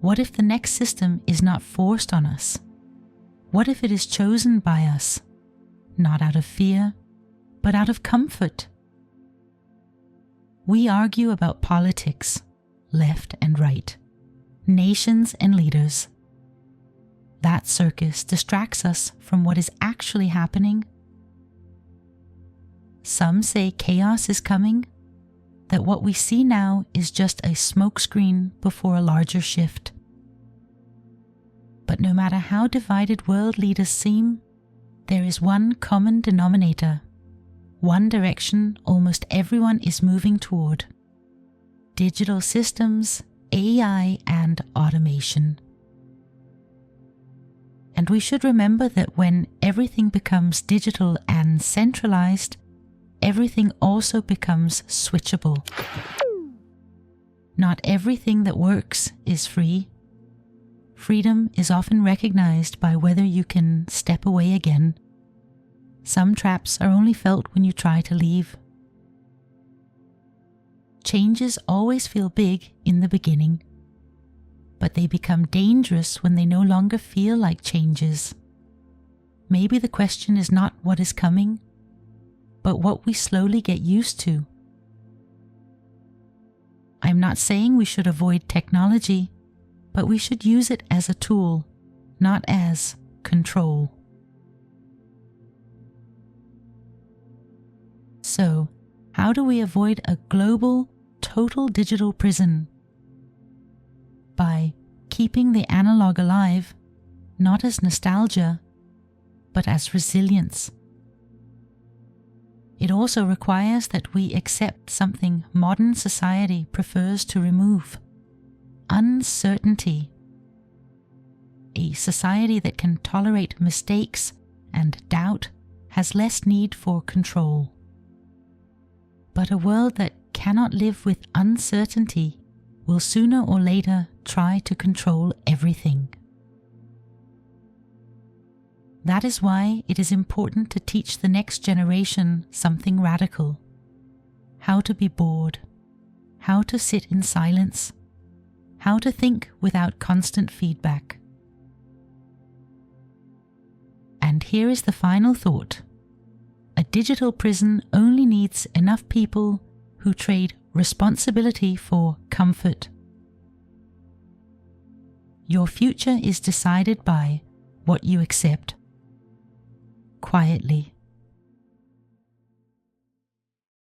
What if the next system is not forced on us? What if it is chosen by us, not out of fear, but out of comfort? We argue about politics, left and right, nations and leaders. That circus distracts us from what is actually happening. Some say chaos is coming, that what we see now is just a smokescreen before a larger shift. But no matter how divided world leaders seem, there is one common denominator, one direction almost everyone is moving toward: digital systems, AI, and automation. And we should remember that when everything becomes digital and centralized, everything also becomes switchable. Not everything that works is free. Freedom is often recognized by whether you can step away again. Some traps are only felt when you try to leave. Changes always feel big in the beginning, but they become dangerous when they no longer feel like changes. Maybe the question is not what is coming, but what we slowly get used to. I'm not saying we should avoid technology, but we should use it as a tool, not as control. So, how do we avoid a global, total digital prison? By keeping the analog alive, not as nostalgia, but as resilience. It also requires that we accept something modern society prefers to remove: uncertainty. A society that can tolerate mistakes and doubt has less need for control. But a world that cannot live with uncertainty will sooner or later try to control everything. That is why it is important to teach the next generation something radical: how to be bored, how to sit in silence, how to think without constant feedback. And here is the final thought: a digital prison only needs enough people who trade responsibility for comfort. Your future is decided by what you accept. Quietly.